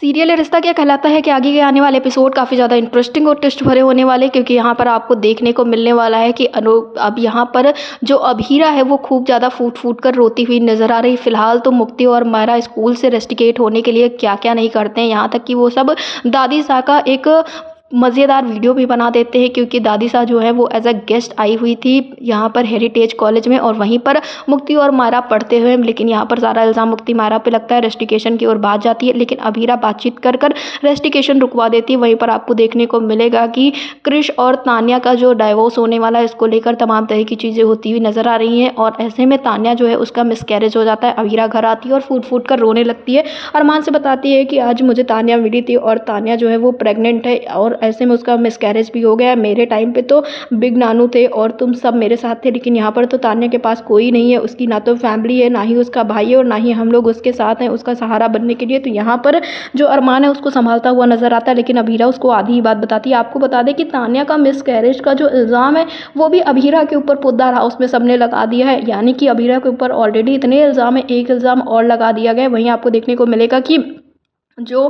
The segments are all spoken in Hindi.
सीरियल ये रिश्ता क्या कहलाता है कि आगे के आने वाले एपिसोड काफ़ी ज़्यादा इंटरेस्टिंग और ट्विस्ट भरे होने वाले, क्योंकि यहाँ पर आपको देखने को मिलने वाला है कि अब यहाँ पर जो अभीरा है वो खूब ज़्यादा फूट फूट कर रोती हुई नज़र आ रही। फिलहाल तो मुक्ति और मायरा स्कूल से रेस्टिकेट होने के लिए क्या क्या नहीं करते हैं, यहाँ तक कि वो सब दादी सा का एक मज़ेदार वीडियो भी बना देते हैं, क्योंकि दादी सा जो है वो एज अ गेस्ट आई हुई थी यहाँ पर हेरिटेज कॉलेज में, और वहीं पर मुक्ति और मायरा पढ़ते हुए। लेकिन यहाँ पर सारा इल्ज़ाम मुक्ति मायरा पे लगता है, रेस्टिकेशन की ओर बात जाती है, लेकिन अभीरा बातचीत कर कर रेस्टिकेशन रुकवा देती है। वहीं पर आपको देखने को मिलेगा कि क्रिश और तान्या का जो डाइवोर्स होने वाला है, इसको लेकर तमाम तरह की चीज़ें होती हुई नज़र आ रही हैं। और ऐसे में तान्या जो है उसका मिसकैरेज हो जाता है। अभीरा घर आती है और फूट फूट कर रोने लगती है। अरमान से बताती है कि आज मुझे तान्या मिली थी और तान्या जो है वो प्रेग्नेंट है, और ऐसे में उसका मिसकैरेज भी हो गया। मेरे टाइम पे तो बिग नानू थे और तुम सब मेरे साथ थे, लेकिन यहाँ पर तो तान्या के पास कोई नहीं है। उसकी ना तो फैमिली है, ना ही उसका भाई है, और ना ही हम लोग उसके साथ हैं उसका सहारा बनने के लिए। तो यहाँ पर जो अरमान है उसको संभालता हुआ नजर आता है, लेकिन अभीरा उसको आधी ही बात बताती है। आपको बता दें कि तान्या का मिसकैरेज का जो इल्ज़ाम है वो भी अभीरा के ऊपर पोद्दार हाउस में सबने लगा दिया है, यानी कि अभीरा के ऊपर ऑलरेडी इतने इल्ज़ाम है, एक इल्ज़ाम और लगा दिया गया है। वहीं आपको देखने को मिलेगा कि जो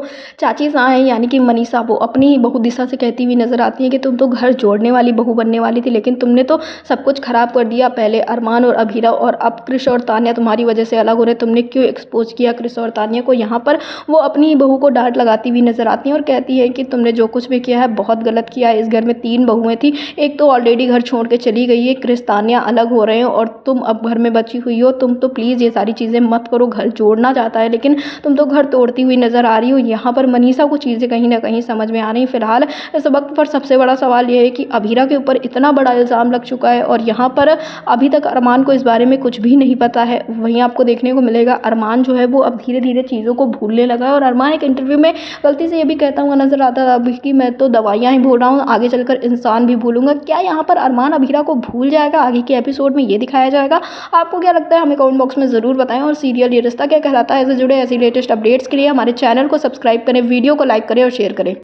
चाची सा हैं यानी कि मनीषा, वो अपनी बहू दिशा से कहती हुई नज़र आती है कि तुम तो घर जोड़ने वाली बहू बनने वाली थी, लेकिन तुमने तो सब कुछ ख़राब कर दिया। पहले अरमान और अभीरा, और अब क्रिश और तान्या तुम्हारी वजह से अलग हो रहे। तुमने क्यों एक्सपोज किया क्रिश और तान्या को। यहाँ पर वो अपनी बहू को डांट लगाती हुई नज़र आती हैं और कहती है कि तुमने जो कुछ भी किया है बहुत गलत किया है। इस घर में 3 बहुएँ थी, एक तो ऑलरेडी घर छोड़ के चली गई है, क्रिश तान्या अलग हो रहे हैं, और तुम अब घर में बची हुई हो। तुम तो प्लीज़ ये सारी चीज़ें मत करो। घर जोड़ना चाहता है, लेकिन तुम तो घर तोड़ती हुई नज़र आ रही हो। यहाँ पर मनीषा को चीज़ें कहीं ना कहीं समझ में आ रही हैं। फिलहाल इस वक्त पर सबसे बड़ा सवाल यह है कि अभीरा के ऊपर इतना बड़ा इल्ज़ाम लग चुका है, और यहाँ पर अभी तक अरमान को इस बारे में कुछ भी नहीं पता है। वहीं आपको देखने को मिलेगा अरमान जो है वो अब धीरे धीरे चीज़ों को भूलने लगा है, और अरमान एक इंटरव्यू में गलती से ये भी कहता हुआ नजर आता था अभी कि मैं तो दवाइयाँ ही भूल रहा हूँ, आगे चलकर इंसान भी भूलूंगा। क्या यहाँ पर अरमान अभीरा को भूल जाएगा? आगे के एपिसोड में ये दिखाया जाएगा। आपको क्या लगता है हमें कमेंट बॉक्स में ज़रूर बताएं। और सीरियल ये रिश्ता क्या कहलाता है ऐसे जुड़े ऐसी लेटेस्ट अपडेट्स के लिए हमारे चैनल को सब्सक्राइब करें, वीडियो को लाइक करें और शेयर करें।